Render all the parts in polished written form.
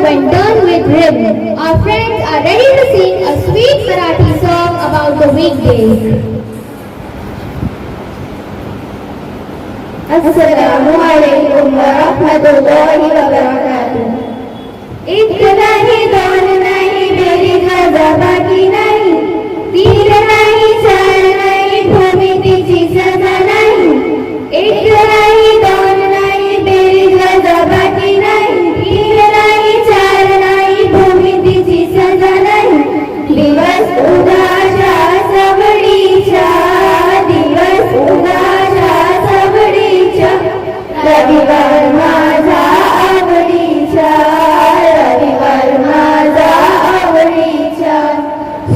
when done with rhythm. Our friends are ready to sing a sweet Marathi song about the weekdays. Assalamualaikum warahmatullahi wabarakatuh. एक नाही दोन नाही बेरीज वजाबाकी नाही, तीन नाही चार नाही भूमितीची सजा नाही. एक नाही दोन नाही बेरीज वजाबाकी नाही, तीन नाही चार नाही भूमितीची सजा नाही. दिवस उदाच्या सबडीच्या, दिवस उदाच्या सबडीच्या, रविवार माझा आवडीचा, रविवार माझा आवडीचा.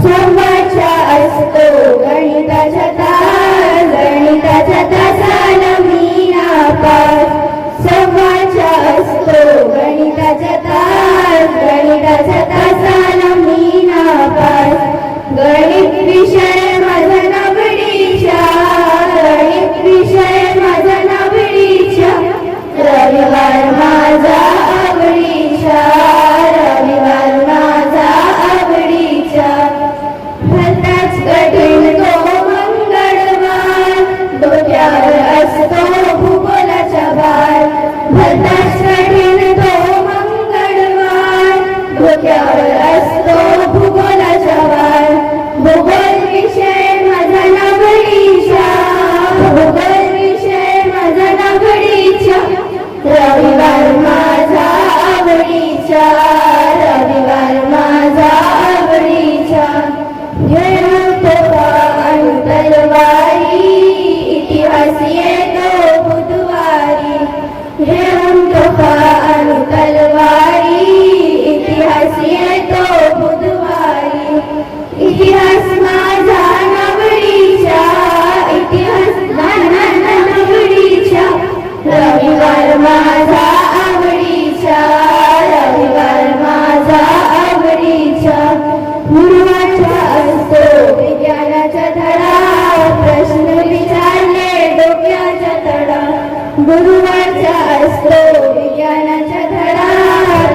सोमवारचा असतो गणिताचा तास, गणिताचा तासाला मी नापास. सोमवारचा असतो गणिताचा तास, गणिताचा तासाला मी नापास. गणित विषय माझा नावडीचा, गणित विषय माझा नावडीचा, रविवार माझा आवडीचा, रविवार माझा आवडीचा. भलताच कठीण तो मंगळवार, डोक्यावर असतो भूगोलाचा भार. भलताच कठीण तो मंगळवार, डोक्यावर असतो भूगोलाचा भार. भूगोल विषय माझा नावडीचा, भूगोल विषय माझा नावडीचा, रविवार माझा आवडीचा, रविवार माझा आवडीचा. घेऊन आणि तलवारी, इतिहास येतो बुधवारी. घेऊन आणि तलवारी, इतिहास येतो बुधवारी. इतिहास माझा नावडीचा, इतिहास नावडीचा, रविवार माझा आवडीचा, रविवार माझा आवडीचा. गुरुवारचा असतो विज्ञानाचा धडा, प्रश्न विचारले डोक्याचा तडा. गुरुवारचा असतो विज्ञानाचा धडा,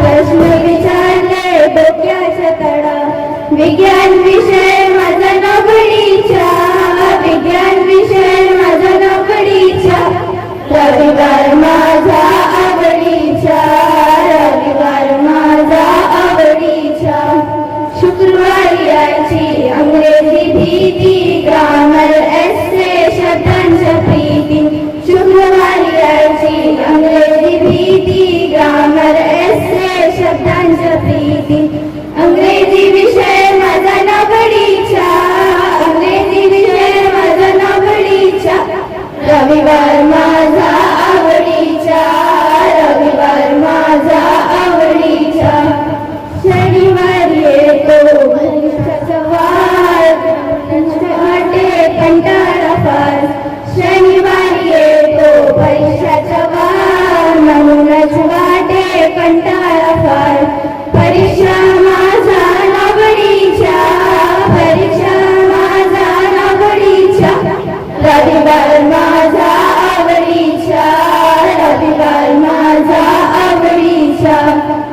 प्रश्न विचारले डोक्याचा तडा. विज्ञान विषय माझा नावडीचा, विज्ञान विषय माझा नावडीचा, रविवार माझा आवडीचा, रविवार माझा आवडीचा. शुक्रवारी यायची अंग्रेजी भीती, ग्रामर एस्से शब्दांच्या प्रीती. शुक्रवारी यायची अंग्रेजी भीती, ग्रामर एस्से शब्दांच्या प्रीती. अंग्रेजी विषय माझा नावडीचा, अंग्रेजी विषय माझा नावडीचा, रविवार माझा आवडीचा, रविवार माझा आवडीचा. शनिवार येतो परीक्षाचा वार, वाटे कंटाळा फार. शनिवार येतो परीक्षाचा वार, म्हणूनच वाटे कंटाळा फार. परीक्षा माझा नावडीचा, परीक्षा माझा नावडीचा, रविवार माझा आवडीचा, रविवार माझा आवडीचा,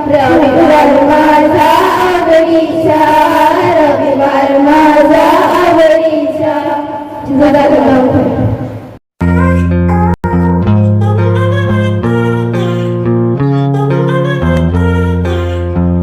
रविवार माझा आवडीचा, रविवार माझा आवडीचा.